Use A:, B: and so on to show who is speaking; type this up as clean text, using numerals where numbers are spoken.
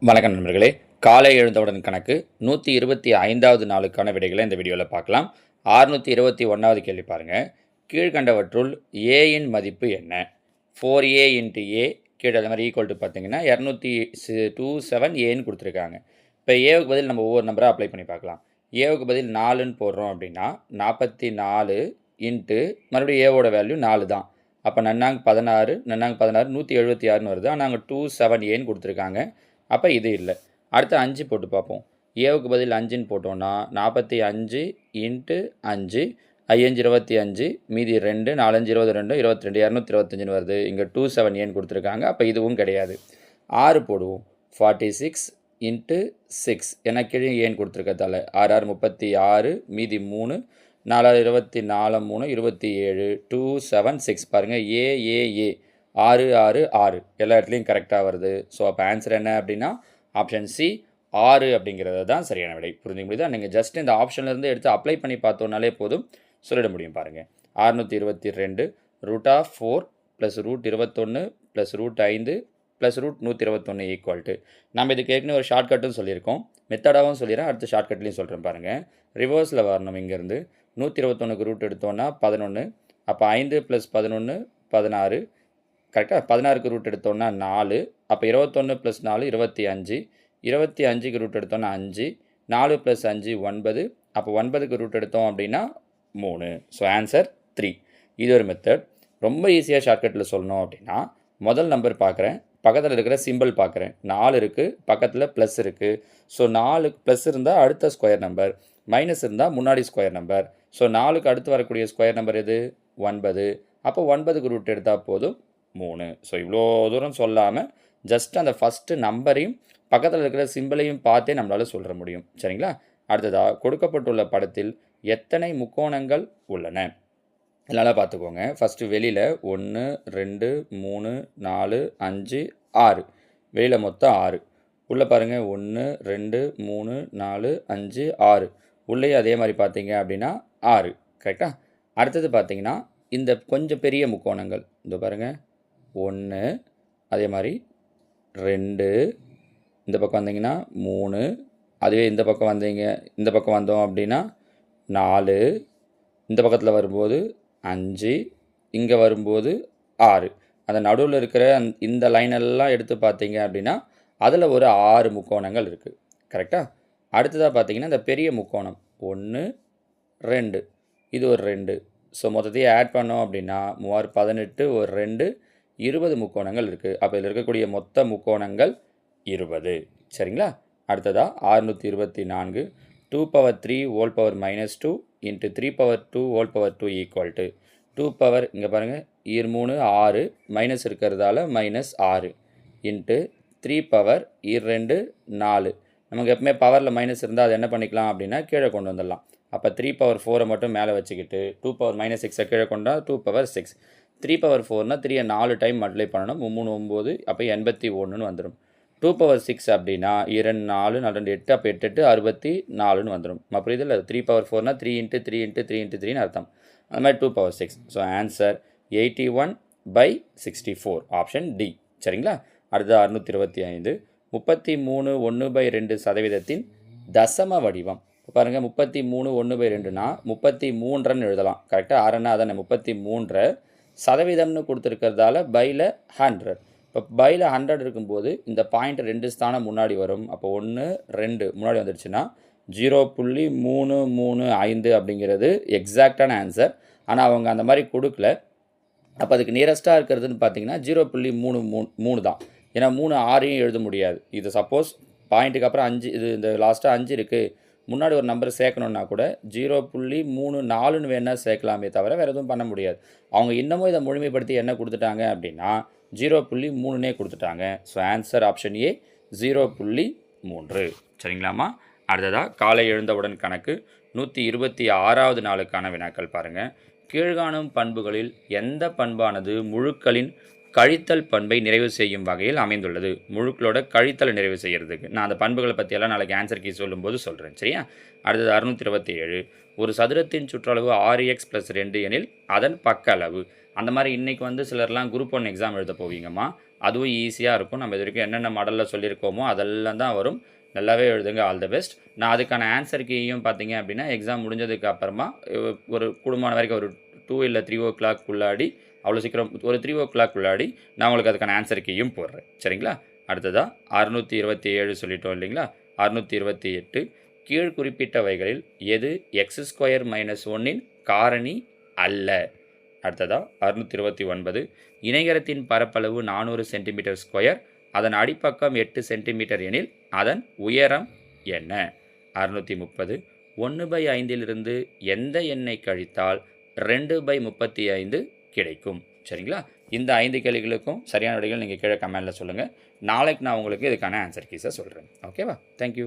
A: வணக்கம் நண்பர்களே. காலை எழுந்தவுடன் கணக்கு 125வது நாளுக்கான விடைகளை இந்த வீடியோவில் பார்க்கலாம். 621வது கேள்வி பாருங்கள். கீழ்கண்டவற்றுள் ஏயின் மதிப்பு என்ன? 4a இன்ட்டு ஏ கீழே அது மாதிரி ஈக்குவல் டு பார்த்தீங்கன்னா 227 ஏன்னு கொடுத்துருக்காங்க. இப்போ ஏவுக்கு பதில் நம்ம ஒவ்வொரு நம்பராக அப்ளை பண்ணி பார்க்கலாம். ஏவுக்கு பதில் 4ன்னு போடுறோம் அப்படின்னா 44 இன்ட்டு மறுபடியும் ஏவோட வேல்யூ 4 தான். அப்போ நன்னாங்க 16 176ன்னு வருது. ஆனால் நாங்கள் 27 ஏன்னு கொடுத்துருக்காங்க. அப்போ இது இல்லை. அடுத்து 5 போட்டு பார்ப்போம். ஏவுக்கு பதில் 5ன்னு போட்டோன்னா 45 இன்ட்டு 5 5 25 மீதி 2 4 5 22 22 225ன்னு வருது. இங்கே 27 ஏன்னு கொடுத்துருக்காங்க. அப்போ இதுவும் கிடையாது. 6 போடுவோம். 46 இன்ட்டு 6 ஏன்னா கீழே ஏன்னு கொடுத்துருக்கதால 6 6 36 மீதி 3 4 24 3 27 276 பாருங்கள். ஏ 6 6 6 எல்லா இடத்துலையும் கரெக்டாக வருது. ஸோ அப்போ ஆன்சர் என்ன அப்படின்னா ஆப்ஷன் சி 6 அப்படிங்கிறது தான் சரியான விடை. புரிஞ்சுக்க முடியுதா? நீங்கள் ஜஸ்ட் இந்த ஆப்ஷன்லேருந்து எடுத்து அப்ளை பண்ணி பார்த்தோன்னாலே போதும், சொல்லிட முடியும். பாருங்கள். 622 √4 plus √21 plus √5 plus √121 equal to நம்ம இதுக்கு ஏற்கனவே ஒரு ஷார்ட்கட்டும் சொல்லியிருக்கோம், மெத்தடாகவும் சொல்லிடுறேன், அடுத்த ஷார்ட்கட்லையும் சொல்கிறேன். பாருங்கள், ரிவர்ஸில் வரணும். இங்கேருந்து 121க்கு ரூட் எடுத்தோன்னா 11, அப்போ 5 + 11 16, கரெக்டாக. 16க்கு ரூட் எடுத்தோன்னா 4, அப்போ 21 + 4 25, 25க்கு ரூட் எடுத்தோன்னா 5, 4 + 5 9, அப்போ 9க்கு ரூட் எடுத்தோம் அப்படின்னா 3. So answer 3. இது ஒரு மெத்தட். ரொம்ப ஈஸியாக ஷார்ட்கட்டில் சொல்லணும் அப்படின்னா முதல் நம்பர் பார்க்குறேன், பக்கத்தில் இருக்கிற சிம்பிள் பார்க்குறேன். 4 இருக்குது, பக்கத்தில் ப்ளஸ் இருக்குது. ஸோ 4 ப்ளஸ் இருந்தால் அடுத்த ஸ்கொயர் நம்பர், மைனஸ் இருந்தால் முன்னாடி ஸ்கொயர் நம்பர். ஸோ 4க்கு அடுத்து வரக்கூடிய ஸ்கொயர் நம்பர் எது? 9. அப்போ 9க்கு ரூட் எடுத்தால் போதும் 3. ஸோ இவ்வளோ தூரம் சொல்லாமல் ஜஸ்ட் அந்த ஃபஸ்ட்டு நம்பரையும் பக்கத்தில் இருக்கிற சிம்பிளையும் பார்த்தே நம்மளால் சொல்ல முடியும். சரிங்களா? அடுத்ததாக கொடுக்கப்பட்டுள்ள படத்தில் எத்தனை முக்கோணங்கள் உள்ளன? இதனால் பார்த்துக்கோங்க. ஃபஸ்ட்டு வெளியில் 1 2 3 4 5 6, வெளியில் மொத்தம் 6. உள்ளே பாருங்கள் 1 2 3 4 5 6, உள்ளே அதே மாதிரி பார்த்தீங்க அப்படின்னா 6. கரெக்டாக? அடுத்தது பார்த்தீங்கன்னா இந்த கொஞ்சம் பெரிய முக்கோணங்கள், இந்த பாருங்கள் 1, அதே மாதிரி 2, இந்த பக்கம் வந்தீங்கன்னா 3, அதுவே இந்த பக்கம் வந்தோம் அப்படின்னா 4, இந்த பக்கத்தில் வரும்போது 5, இங்கே வரும்போது 6. அந்த நடுவில் இருக்கிற இந்த லைனெல்லாம் எடுத்து பார்த்தீங்க அப்படின்னா அதில் ஒரு 6 முக்கோணங்கள் இருக்குது. கரெக்டாக? அடுத்ததாக பார்த்தீங்கன்னா இந்த பெரிய முக்கோணம் 1 2, இது ஒரு 2. ஸோ மொத்தத்தையும் ஆட் பண்ணோம் அப்படின்னா 3 18 ஒரு 2 20 முக்கோணங்கள் இருக்குது. அப்போ இதில் இருக்கக்கூடிய மொத்த முக்கோணங்கள் 20. சரிங்களா? அடுத்ததாக 624 2^3 whole power -2 into 3^2 whole power 2 equal to 2 power, இங்கே பாருங்கள் 3 6 மைனஸ் இருக்கிறதால -6 இன்ட்டு 3 பவர் 2 4. நமக்கு எப்பவுமே பவரில் மைனஸ் இருந்தால் அது என்ன பண்ணிக்கலாம் அப்படின்னா கீழே கொண்டு வந்துடலாம். அப்போ 3^4 மட்டும் மேலே வச்சுக்கிட்டு 2 6 கீழே கொண்டா 2 6. 3^4னா 3 4 டைம் மல்டிப்ளை பண்ணணும். 3 9, அப்போ 81ன்னு வந்துடும். 2 6 அப்படின்னா 2 4 4 8, அப்போ 8 8 64ன்னு வந்துடும். அப்போ இதில் 3^4னா 3 × 3 × 3 × 3ன்னு அர்த்தம். அந்த மாதிரி 2 6. So answer 81/64, option D. சரிங்களா? அடுத்து 625 33 1/2% தசம வடிவம். பாருங்கள், 33 1/2னா 33ன்னு எழுதலாம். கரெக்டாக? 6ன்னா அதானே 33 சதவீதம்னு கொடுத்துருக்கிறதால பையில் 100. இப்போ பையில் 100 இருக்கும்போது இந்த பாயிண்ட் 2 ஸ்தானம் முன்னாடி வரும். அப்போ 1 2 முன்னாடி வந்துடுச்சுன்னா 0.335 அப்படிங்கிறது எக்ஸாக்டான ஆன்சர். ஆனால் அவங்க அந்த மாதிரி கொடுக்கல. அப்போ அதுக்கு நியரஸ்ட்டாக இருக்கிறதுன்னு பார்த்தீங்கன்னா 0.33 தான். ஏன்னா 3 6ஐயும் எழுத முடியாது. இது சப்போஸ் பாயிண்ட்டுக்கு அப்புறம் 5, இது இந்த லாஸ்ட்டாக 5 இருக்குது, முன்னாடி ஒரு நம்பர் சேர்க்கணுன்னா கூட 0.34ன்னு வேணால் சேர்க்கலாமே தவிர வேறு எதுவும் பண்ண முடியாது. அவங்க இன்னமும் இதை முழுமைப்படுத்தி என்ன கொடுத்துட்டாங்க அப்படின்னா 0.3னே கொடுத்துட்டாங்க. So answer option A 0.3. சரிங்களாம்மா? அடுத்ததாக காலை எழுந்தவுடன் கணக்கு 126வது நாளுக்கான வினாக்கள் பாருங்கள். கீழ்காணும் பண்புகளில் எந்த பண்பானது முழுக்களின் கழித்தல் பண்பை நிறைவு செய்யும் வகையில் அமைந்துள்ளது? முழுக்களோட கழித்தலை நிறைவு செய்கிறதுக்கு நான் அந்த பண்புகளை பற்றியெல்லாம் நாளைக்கு ஆன்சர் கீ சொல்லும்போது சொல்கிறேன். சரியா? அடுத்தது 627 ஒரு சதுரத்தின் சுற்றளவு 6x + 2 எனில் அதன் பக்க அளவு. அந்த மாதிரி இன்றைக்கி சிலர்லாம் குரூப் 1 எக்ஸாம் எழுத போவீங்கம்மா. அதுவும் ஈஸியாக இருக்கும். நம்ம இது வரைக்கும் என்னென்ன மாடலில் சொல்லியிருக்கோமோ அதெல்லாம் தான் வரும். நல்லாவே எழுதுங்க. All the best. நான் அதுக்கான ஆன்சர் கீயும் பார்த்தீங்க அப்படின்னா எக்ஸாம் முடிஞ்சதுக்கு அப்புறமா ஒரு கூடுமான வரைக்கும் ஒரு 2 இல்லை 3 உள்ளாடி அவ்வளோ சீக்கிரம் ஒரு 3 உள்ளாடி நான் உங்களுக்கு அதுக்கான ஆன்சர் கீயும் போடுறேன். சரிங்களா? அடுத்ததாக 627 சொல்லிட்டோம் இல்லைங்களா? 628 கீழ் குறிப்பிட்டவைகளில் எது x² - 1 காரணி அல்ல? அடுத்ததாக 629 இணைகரத்தின் பரப்பளவு 400 cm², அதன் அடிப்பக்கம் 8 cm எனில் அதன் உயரம் என்ன? 630 1/5 எந்த எண்ணை கழித்தால் 2/35 கிடைக்கும்? சரிங்களா? இந்த 5 கேள்விகளுக்கும் சரியான விடைகள் நீங்கள் கீழே கமெண்டில் சொல்லுங்கள். நாளைக்கு நான் உங்களுக்கு இதுக்கான ஆன்சர் கீஸை சொல்கிறேன். ஓகேவா? தேங்க்யூ.